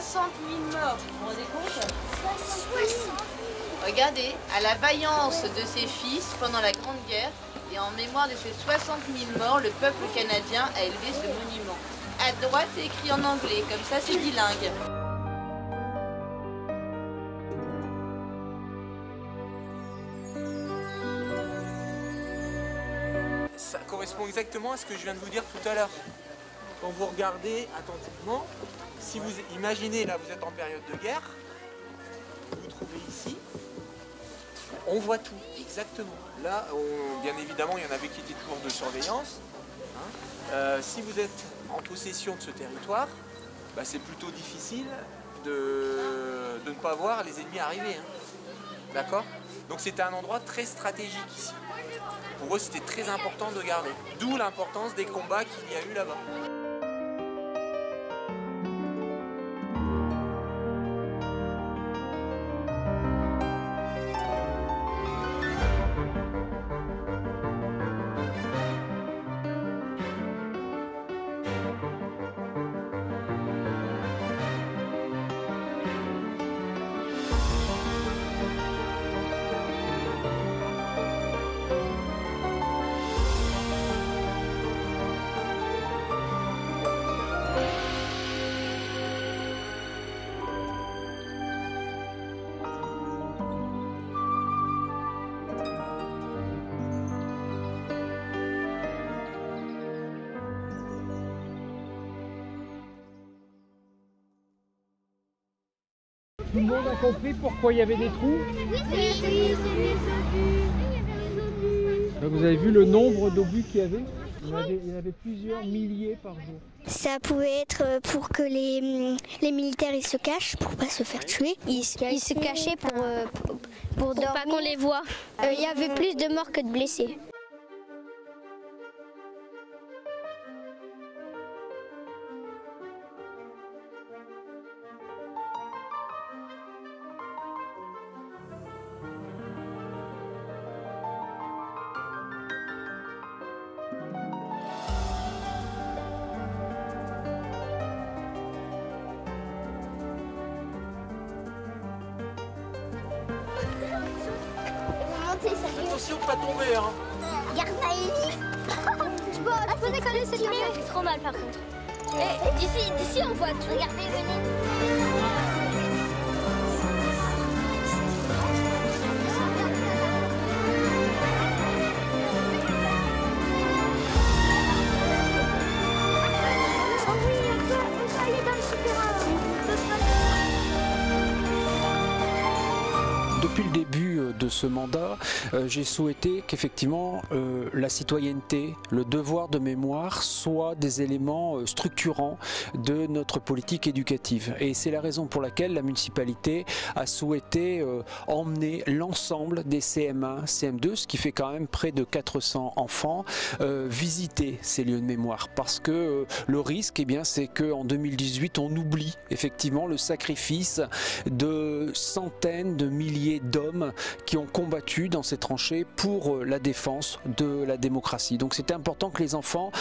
60 000 morts, vous vous rendez compte? 60 000. Regardez, à la vaillance de ses fils pendant la Grande Guerre et en mémoire de ces 60 000 morts, le peuple canadien a élevé ce monument. À droite, c'est écrit en anglais, comme ça c'est bilingue. Ça correspond exactement à ce que je viens de vous dire tout à l'heure. Quand vous regardez attentivement, si vous imaginez, là vous êtes en période de guerre, vous vous trouvez ici, on voit tout, exactement. Là, bien évidemment, il y en avait qui étaient toujours de surveillance. Si vous êtes en possession de ce territoire, bah, c'est plutôt difficile de ne pas voir les ennemis arriver. D'accord? Donc c'était un endroit très stratégique ici. Pour eux, c'était très important de garder. D'où l'importance des combats qu'il y a eu là-bas. Tout le monde a compris pourquoi il y avait des trous? Oui, c'est les obus. Donc vous avez vu le nombre d'obus qu'il y avait? Il y en avait plusieurs milliers par jour. Ça pouvait être pour que les militaires ils se cachent pour pas se faire tuer. Ils se cachaient pour dormir. Pas qu'on les voit. Il y avait plus de morts que de blessés. Attention de pas tomber, hein. Regarde Maëlie. Tu peux décoller cette vidéo. C'est trop mal par contre. D'ici on voit tout. Regardez, venez. Depuis le début de ce mandat, j'ai souhaité qu'effectivement la citoyenneté, le devoir de mémoire soient des éléments structurants de notre politique éducative. Et c'est la raison pour laquelle la municipalité a souhaité emmener l'ensemble des CM1, CM2, ce qui fait quand même près de 400 enfants, visiter ces lieux de mémoire. Parce que le risque, eh bien, c'est qu'en 2018, on oublie effectivement le sacrifice de centaines de milliers d'hommes qui ont combattu dans ces tranchées pour la défense de la démocratie. Donc c'était important que les enfants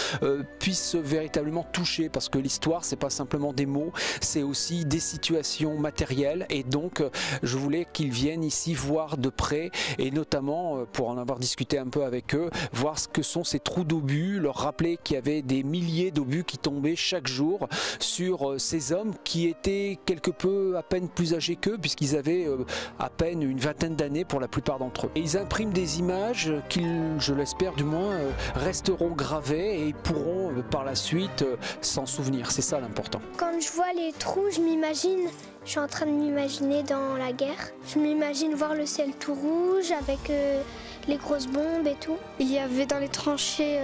puissent véritablement toucher, parce que l'histoire c'est pas simplement des mots, c'est aussi des situations matérielles, et donc je voulais qu'ils viennent ici voir de près, et notamment pour en avoir discuté un peu avec eux, voir ce que sont ces trous d'obus, leur rappeler qu'il y avait des milliers d'obus qui tombaient chaque jour sur ces hommes qui étaient quelque peu à peine plus âgés qu'eux, puisqu'ils avaient à peine une vingtaine d'années pour la plupart d'entre eux. Et ils impriment des images qui, je l'espère du moins, resteront gravées et pourront par la suite s'en souvenir. C'est ça l'important. Quand je vois les trous, je suis en train de m'imaginer dans la guerre. Je m'imagine voir le ciel tout rouge avec les grosses bombes et tout. Il y avait dans les tranchées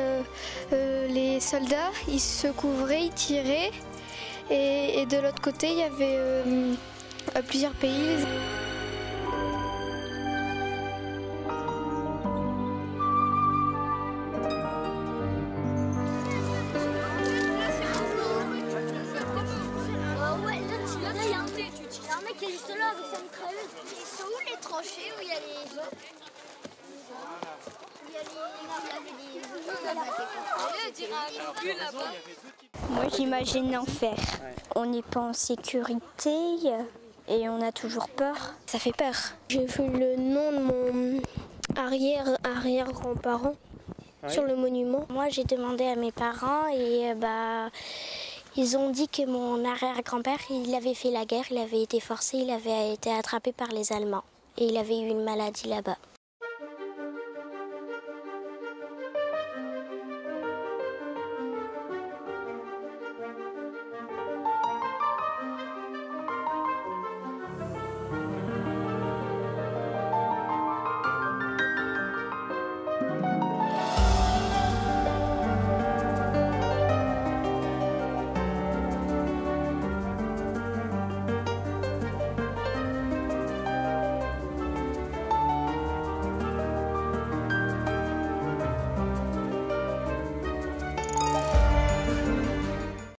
les soldats, ils se couvraient, ils tiraient. Et de l'autre côté, il y avait plusieurs pays. Qui est juste là avec sa mitrailleuse. Ils sont où les tranchées où il y a les... Moi j'imagine l'enfer. On n'est pas en sécurité et on a toujours peur. Ça fait peur. J'ai vu le nom de mon arrière-grand-parent sur le monument. Moi j'ai demandé à mes parents et ils ont dit que mon arrière-grand-père il avait fait la guerre, il avait été forcé, il avait été attrapé par les Allemands et il avait eu une maladie là-bas.